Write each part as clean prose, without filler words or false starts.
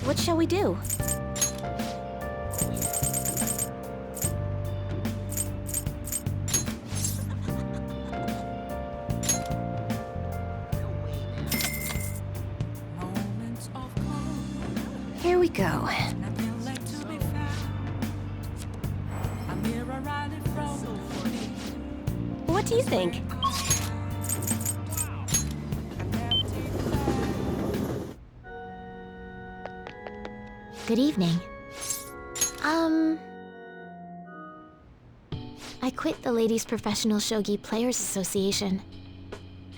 What shall we do? Here we go. What do you think? Good evening. I quit the Ladies Professional Shogi Players Association.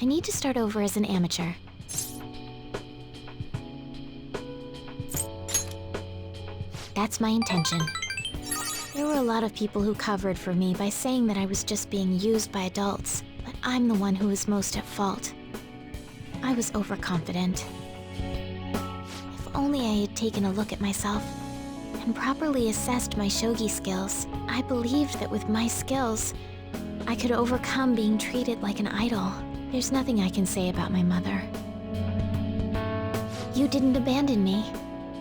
I need to start over as an amateur. That's my intention. There were a lot of people who covered for me by saying that I was just being used by adults, but I'm the one who was most at fault. I was overconfident. If only I had taken a look at myself and properly assessed my shogi skills. I believed that with my skills, I could overcome being treated like an idol. There's nothing I can say about my mother. You didn't abandon me,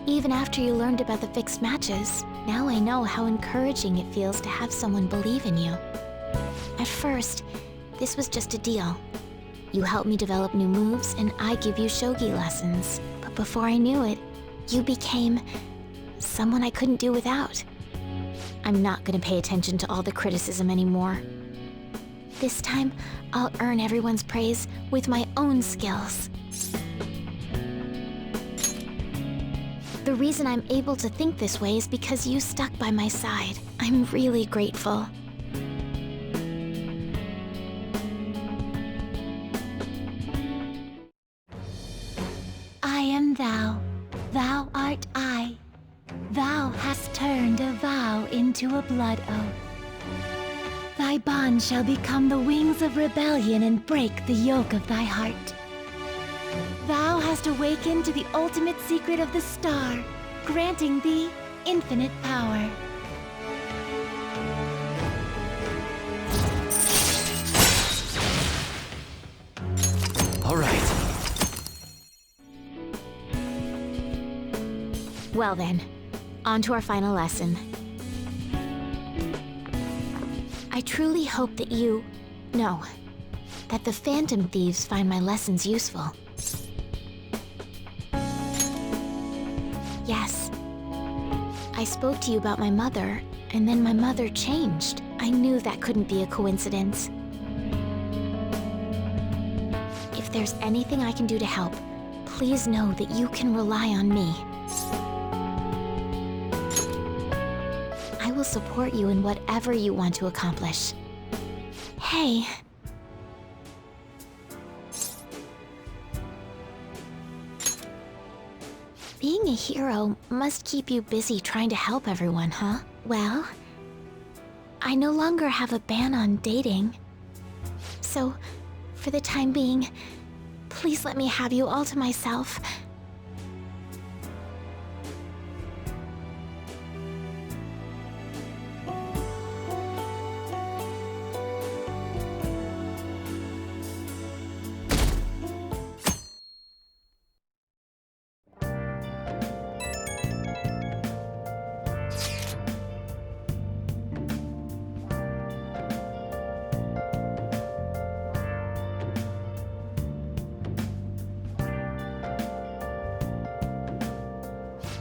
even after you learned about the fixed matches. Now I know how encouraging it feels to have someone believe in you. At first, this was just a deal. You help me develop new moves, and I give you shogi lessons. But before I knew it, you became someone I couldn't do without. I'm not gonna pay attention to all the criticism anymore. This time, I'll earn everyone's praise with my own skills. The reason I'm able to think this way is because you stuck by my side. I'm really grateful. I am thou, thou art I. Thou hast turned a vow into a blood oath. Thy bond shall become the wings of rebellion and break the yoke of thy heart. Thou hast awakened to the ultimate secret of the star, granting thee infinite power. All right. Well then, on to our final lesson. I truly hope that that the Phantom Thieves find my lessons useful. Yes. I spoke to you about my mother, and then my mother changed. I knew that couldn't be a coincidence. If there's anything I can do to help, please know that you can rely on me. I will support you in whatever you want to accomplish. Hey. Being a hero must keep you busy trying to help everyone, huh? Well, I no longer have a ban on dating. So, for the time being, please let me have you all to myself.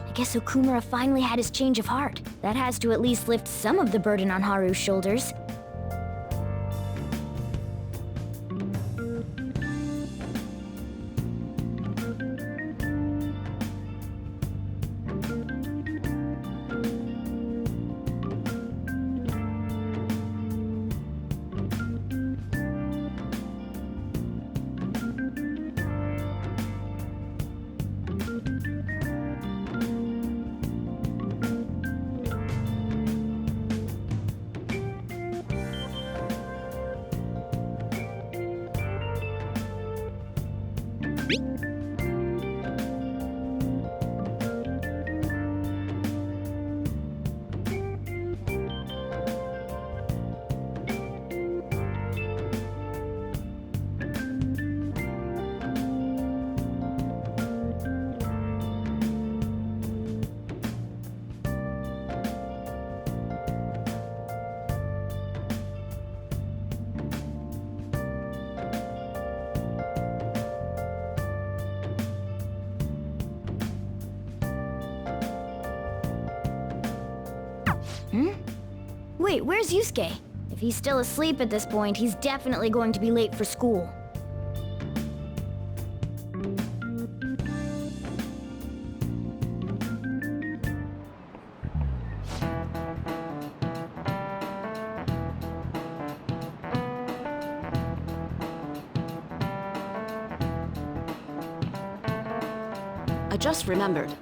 I guess Okumura finally had his change of heart. That has to at least lift some of the burden on Haru's shoulders. Wait, where's Yusuke? If he's still asleep at this point, he's definitely going to be late for school. I just remembered.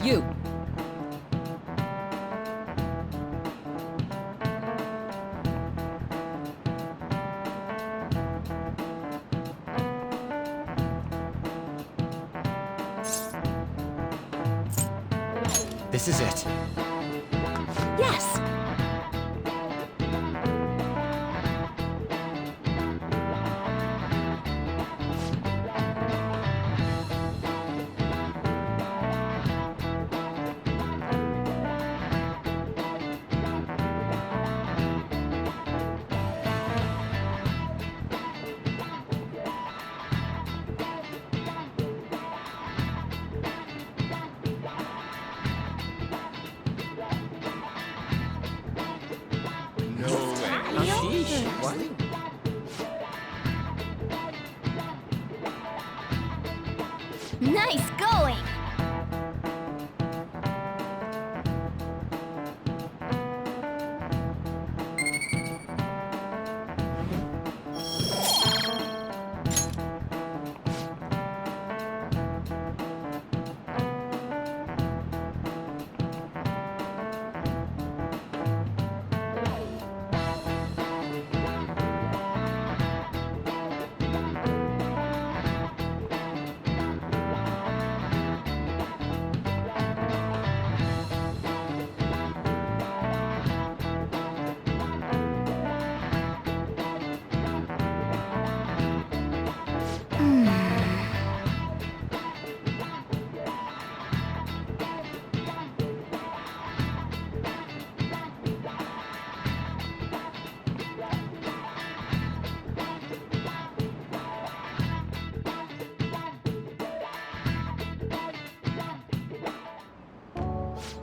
You! This is it. Yes! Nice going!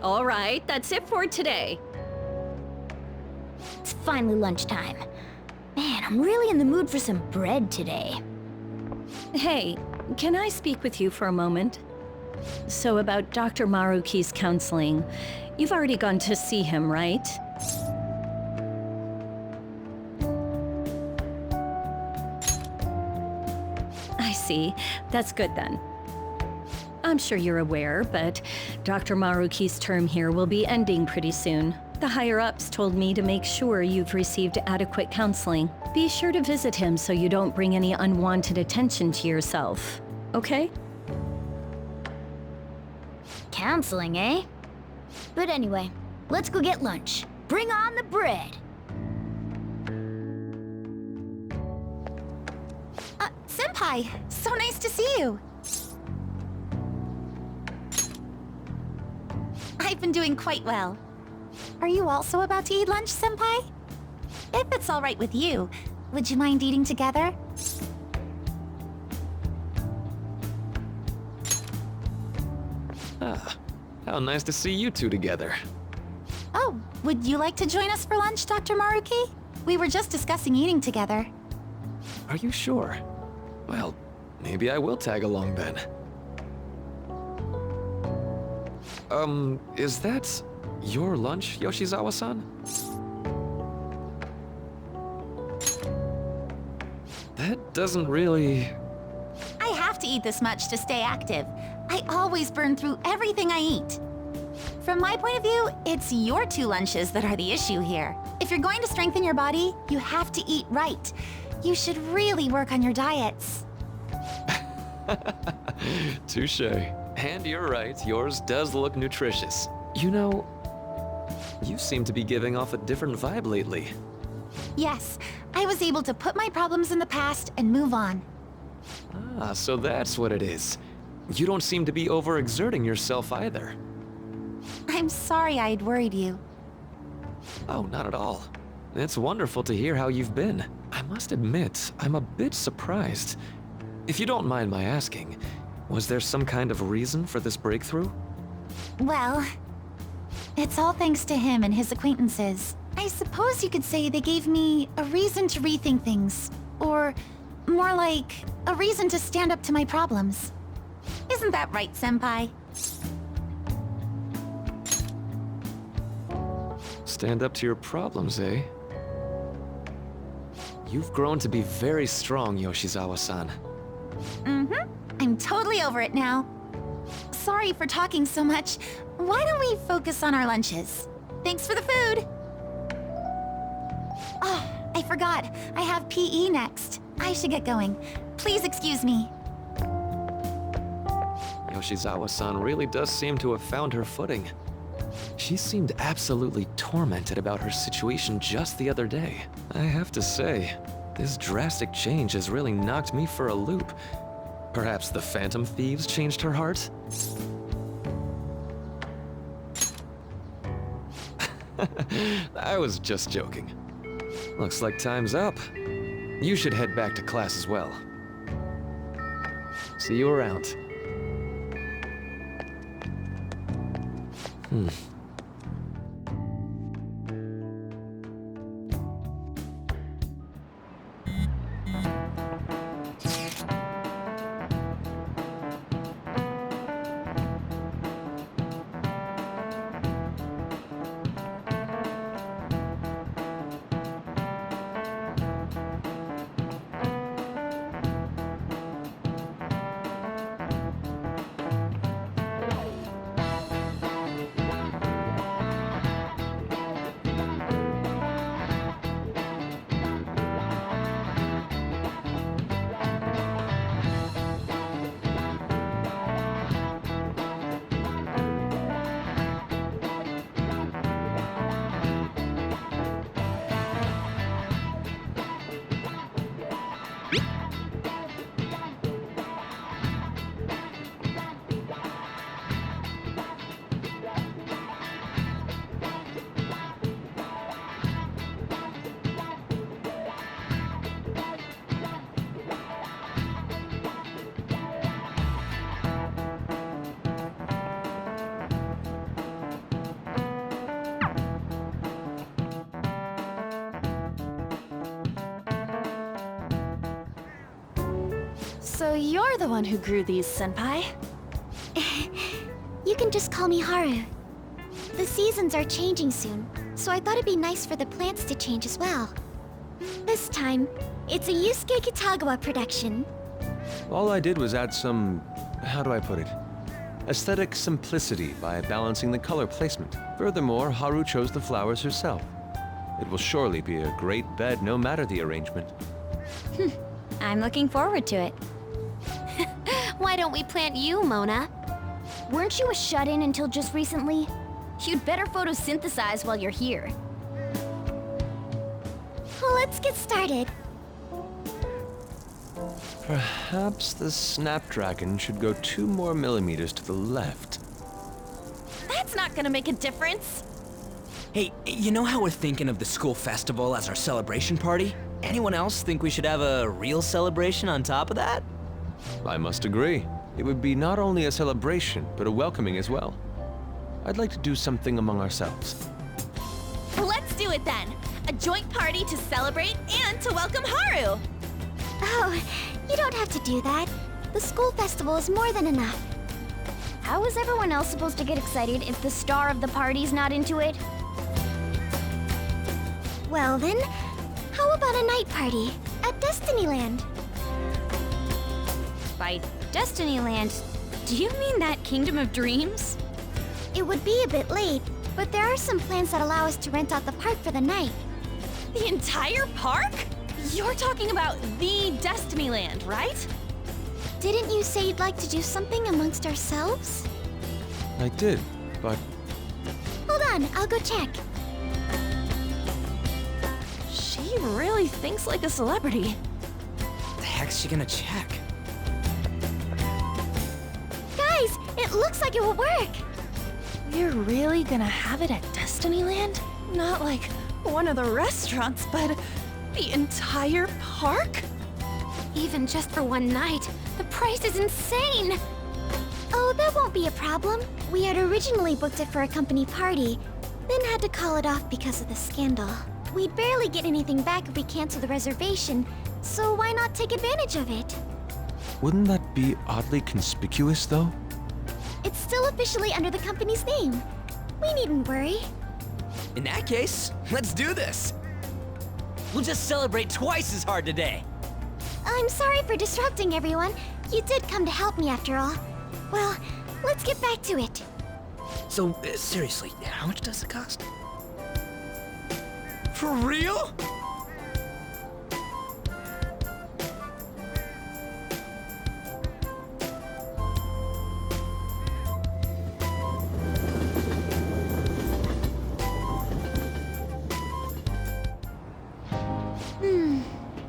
All right, that's it for today. It's finally lunchtime. Man, I'm really in the mood for some bread today. Hey, can I speak with you for a moment? So about Dr. Maruki's counseling, you've already gone to see him, right? I see. That's good then. I'm sure you're aware, but Dr. Maruki's term here will be ending pretty soon. The higher-ups told me to make sure you've received adequate counseling. Be sure to visit him so you don't bring any unwanted attention to yourself. Okay? Counseling, eh? But anyway, let's go get lunch. Bring on the bread! Senpai, so nice to see you. I've been doing quite well. Are you also about to eat lunch, Senpai? If it's all right with you, would you mind eating together? Ah, how nice to see you two together. Oh, would you like to join us for lunch, Dr. Maruki? We were just discussing eating together. Are you sure? Well, maybe I will tag along then. Is that your lunch, Yoshizawa-san? that doesn't really... I have to eat this much to stay active. I always burn through everything I eat. From my point of view, it's your 2 lunches that are the issue here. If you're going to strengthen your body, you have to eat right. You should really work on your diets. Touché. And you're right, yours does look nutritious. You know, you seem to be giving off a different vibe lately. Yes, I was able to put my problems in the past and move on. Ah, so that's what it is. You don't seem to be overexerting yourself either. I'm sorry I'd worried you. Oh, not at all. It's wonderful to hear how you've been. I must admit, I'm a bit surprised. If you don't mind my asking, was there some kind of reason for this breakthrough? Well, it's all thanks to him and his acquaintances. I suppose you could say they gave me a reason to rethink things. Or more like, a reason to stand up to my problems. Isn't that right, Senpai? Stand up to your problems, eh? You've grown to be very strong, Yoshizawa-san. Mm-hmm. I'm totally over it now. Sorry for talking so much. Why don't we focus on our lunches? Thanks for the food! Oh, I forgot. I have PE next. I should get going. Please excuse me. Yoshizawa-san really does seem to have found her footing. She seemed absolutely tormented about her situation just the other day. I have to say, this drastic change has really knocked me for a loop. Perhaps the Phantom Thieves changed her heart? I was just joking. Looks like time's up. You should head back to class as well. See you around. So you're the one who grew these, Senpai? You can just call me Haru. The seasons are changing soon, so I thought it'd be nice for the plants to change as well. This time, it's a Yusuke Kitagawa production. All I did was add some, how do I put it? Aesthetic simplicity by balancing the color placement. Furthermore, Haru chose the flowers herself. It will surely be a great bed no matter the arrangement. I'm looking forward to it. Why don't we plant you, Mona? Weren't you a shut-in until just recently? You'd better photosynthesize while you're here. Well, let's get started. Perhaps the Snapdragon should go 2 more millimeters to the left. That's not gonna make a difference. Hey, you know how we're thinking of the school festival as our celebration party? Anyone else think we should have a real celebration on top of that? I must agree. It would be not only a celebration, but a welcoming as well. I'd like to do something among ourselves. Let's do it then. A joint party to celebrate and to welcome Haru. Oh, you don't have to do that. The school festival is more than enough. How is everyone else supposed to get excited if the star of the party's not into it? Well then, how about a night party at Destinyland? By Destinyland, do you mean that Kingdom of Dreams? It would be a bit late, but there are some plans that allow us to rent out the park for the night. The entire park? You're talking about the Destinyland, right? Didn't you say you'd like to do something amongst ourselves? I did, but Hold on, I'll go check. She really thinks like a celebrity. The heck's she gonna check? Guys, it looks like it will work. You're really gonna have it at Destinyland? Not like one of the restaurants, but the entire park? Even just for one night, the price is insane. Oh, that won't be a problem. We had originally booked it for a company party, then had to call it off because of the scandal. We'd barely get anything back if we cancel the reservation, so why not take advantage of it? wouldn't that be oddly conspicuous, though? It's still officially under the company's name. We needn't worry. In that case, let's do this. We'll just celebrate twice as hard today. I'm sorry for disrupting everyone. You did come to help me after all. Well, let's get back to it. So, seriously, how much does it cost? For real?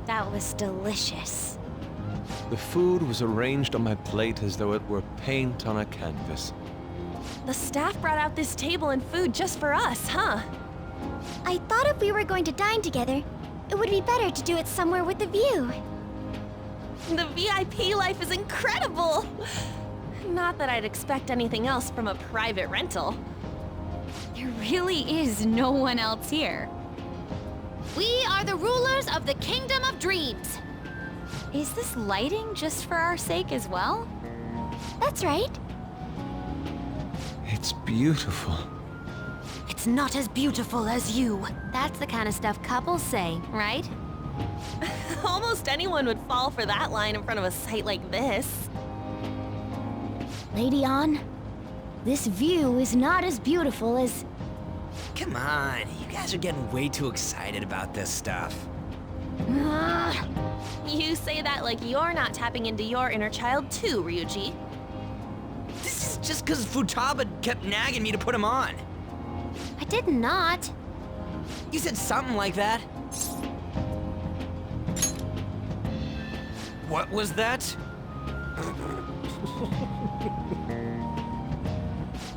That was delicious. The food was arranged on my plate as though it were paint on a canvas. The staff brought out this table and food just for us, huh? I thought if we were going to dine together, it would be better to do it somewhere with a view. The VIP life is incredible! Not that I'd expect anything else from a private rental. There really is no one else here. We are the rulers of the Kingdom of Dreams. Is this lighting just for our sake as well? That's right. It's beautiful. It's not as beautiful as you. That's the kind of stuff couples say, right? Almost anyone would fall for that line in front of a site like this. Lady An, this view is not as beautiful as... Come on, you guys are getting way too excited about this stuff. You say that like you're not tapping into your inner child too, Ryuji. This is just because Futaba kept nagging me to put him on. I did not. You said something like that. What was that?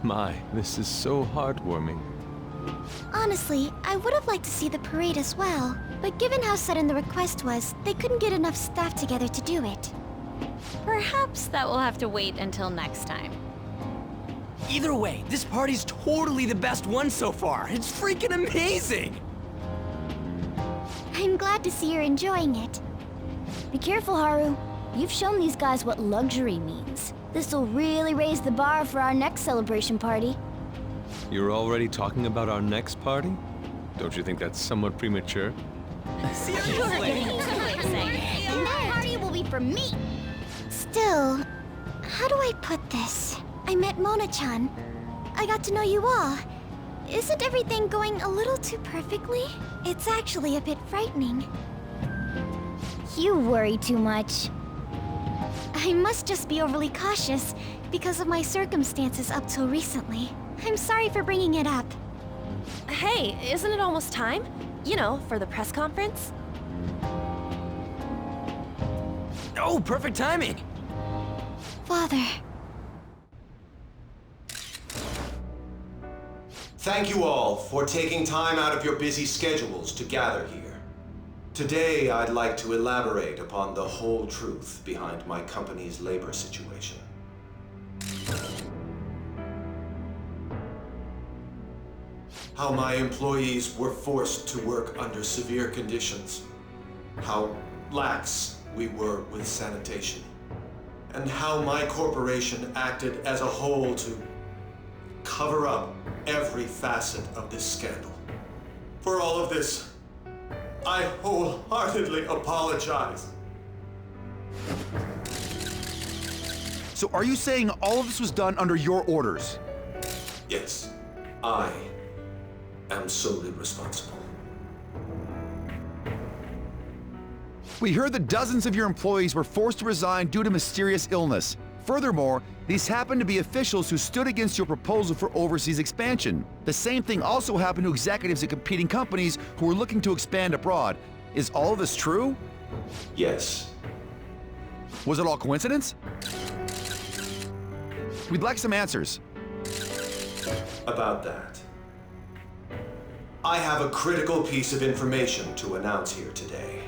My, this is so heartwarming. Honestly, I would have liked to see the parade as well. But given how sudden the request was, they couldn't get enough staff together to do it. Perhaps that will have to wait until next time. Either way, this party's totally the best one so far. It's freaking amazing! I'm glad to see you're enjoying it. Be careful, Haru. You've shown these guys what luxury means. This'll really raise the bar for our next celebration party. You're already talking about our next party? Don't you think that's somewhat premature? Seriously? And that party will be for me. Still, how do I put this? I met Mona-chan. I got to know you all. Isn't everything going a little too perfectly? It's actually a bit frightening. You worry too much. I must just be overly cautious because of my circumstances up till recently. I'm sorry for bringing it up. Hey, isn't it almost time? You know, for the press conference? Oh, perfect timing! Father. Thank you all for taking time out of your busy schedules to gather here. Today, I'd like to elaborate upon the whole truth behind my company's labor situation. How my employees were forced to work under severe conditions. How lax we were with sanitation. And how my corporation acted as a whole to cover up every facet of this scandal. For all of this, I wholeheartedly apologize. So are you saying all of this was done under your orders? Yes, I am solely responsible. We heard that dozens of your employees were forced to resign due to mysterious illness. Furthermore, these happened to be officials who stood against your proposal for overseas expansion. The same thing also happened to executives at competing companies who were looking to expand abroad. Is all of this true? Yes. Was it all coincidence? We'd like some answers. About that. I have a critical piece of information to announce here today.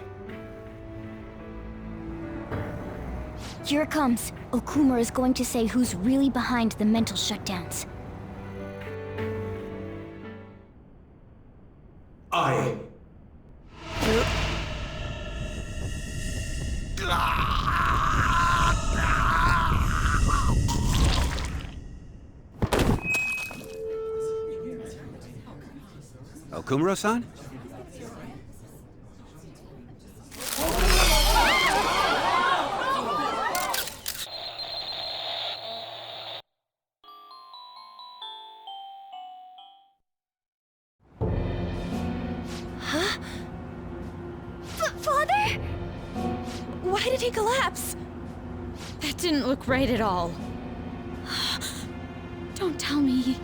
Here it comes. Okumura is going to say who's really behind the mental shutdowns. I... Okumura-san? Father? Why did he collapse? That didn't look right at all. Don't tell me.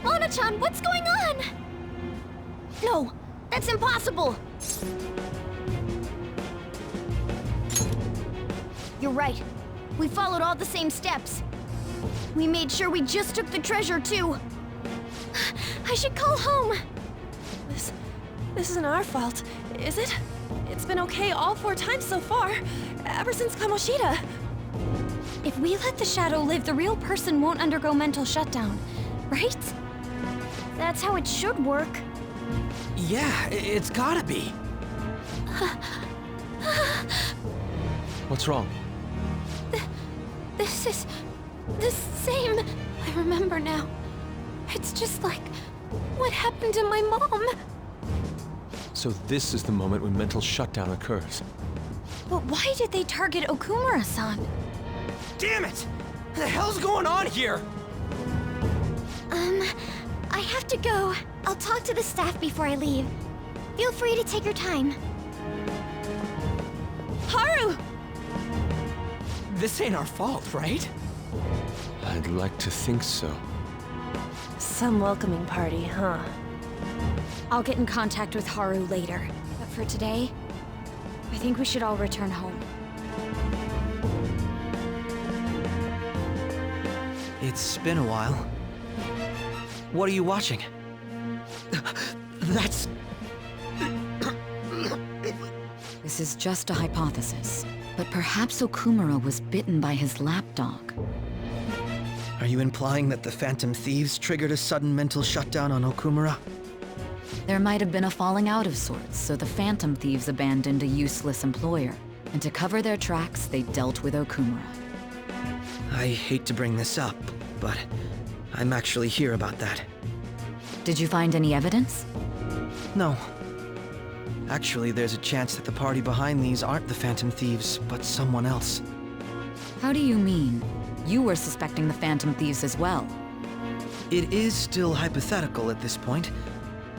Mona-chan, what's going on? No, that's impossible! You're right. We followed all the same steps. We made sure we just took the treasure, too. I should call home. This isn't our fault, is it? It's been okay all 4 times so far, ever since Kamoshida. If we let the shadow live, the real person won't undergo mental shutdown, right? That's how it should work. Yeah, it's gotta be. What's wrong? This is the same. I remember now. It's just like what happened to my mom. So this is the moment when mental shutdown occurs. But why did they target Okumura-san? Damn it! What the hell's going on here? I have to go. I'll talk to the staff before I leave. Feel free to take your time. Haru! This ain't our fault, right? I'd like to think so. Some welcoming party, huh? I'll get in contact with Haru later. But for today, I think we should all return home. It's been a while. What are you watching? That's... This is just a hypothesis, but perhaps Okumura was bitten by his lapdog. Are you implying that the Phantom Thieves triggered a sudden mental shutdown on Okumura? There might have been a falling out of sorts, so the Phantom Thieves abandoned a useless employer. And to cover their tracks, they dealt with Okumura. I hate to bring this up, but I'm actually here about that. Did you find any evidence? No. Actually, there's a chance that the party behind these aren't the Phantom Thieves, but someone else. How do you mean? You were suspecting the Phantom Thieves as well. It is still hypothetical at this point,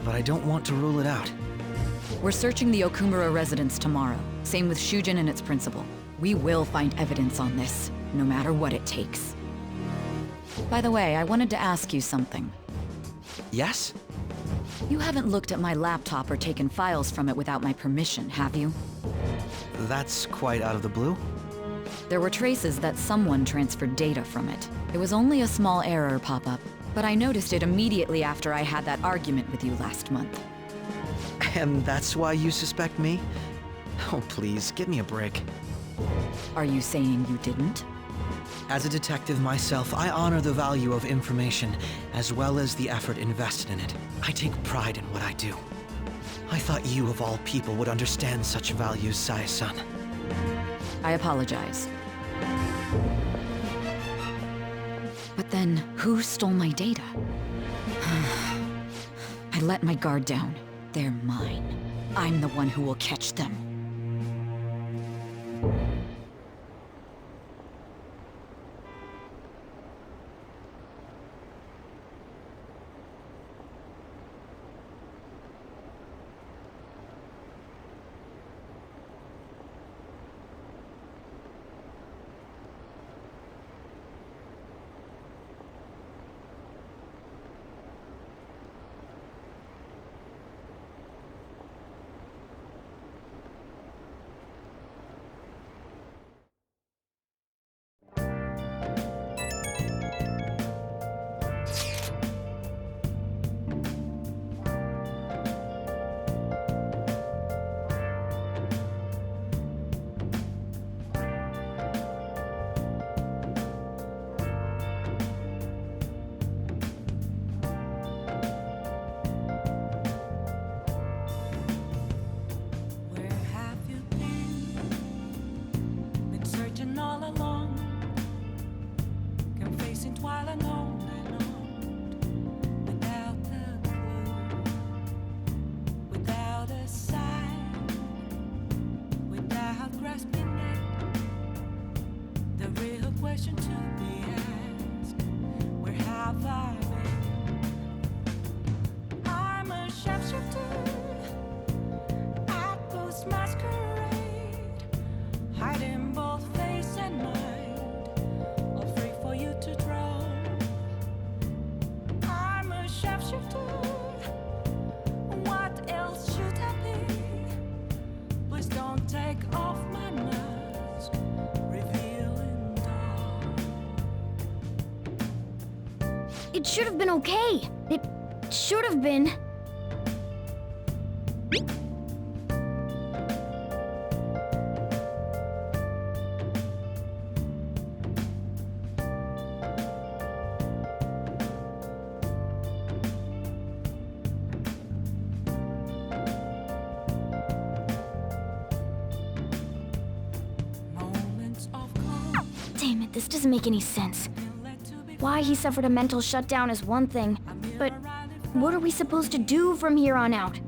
but I don't want to rule it out. We're searching the Okumura residence tomorrow. Same with Shujin and its principal. We will find evidence on this, no matter what it takes. By the way, I wanted to ask you something. Yes? You haven't looked at my laptop or taken files from it without my permission, have you? That's quite out of the blue. There were traces that someone transferred data from it. It was only a small error pop-up, but I noticed it immediately after I had that argument with you last month. And that's why you suspect me? Oh, please, give me a break. Are you saying you didn't? As a detective myself, I honor the value of information, as well as the effort invested in it. I take pride in what I do. I thought you, of all people, would understand such values, Sae-san. I apologize. But then, who stole my data? I let my guard down. They're mine. I'm the one who will catch them. It should have been okay. It should have been. Damn it, this doesn't make any sense. Why he suffered a mental shutdown is one thing, but what are we supposed to do from here on out?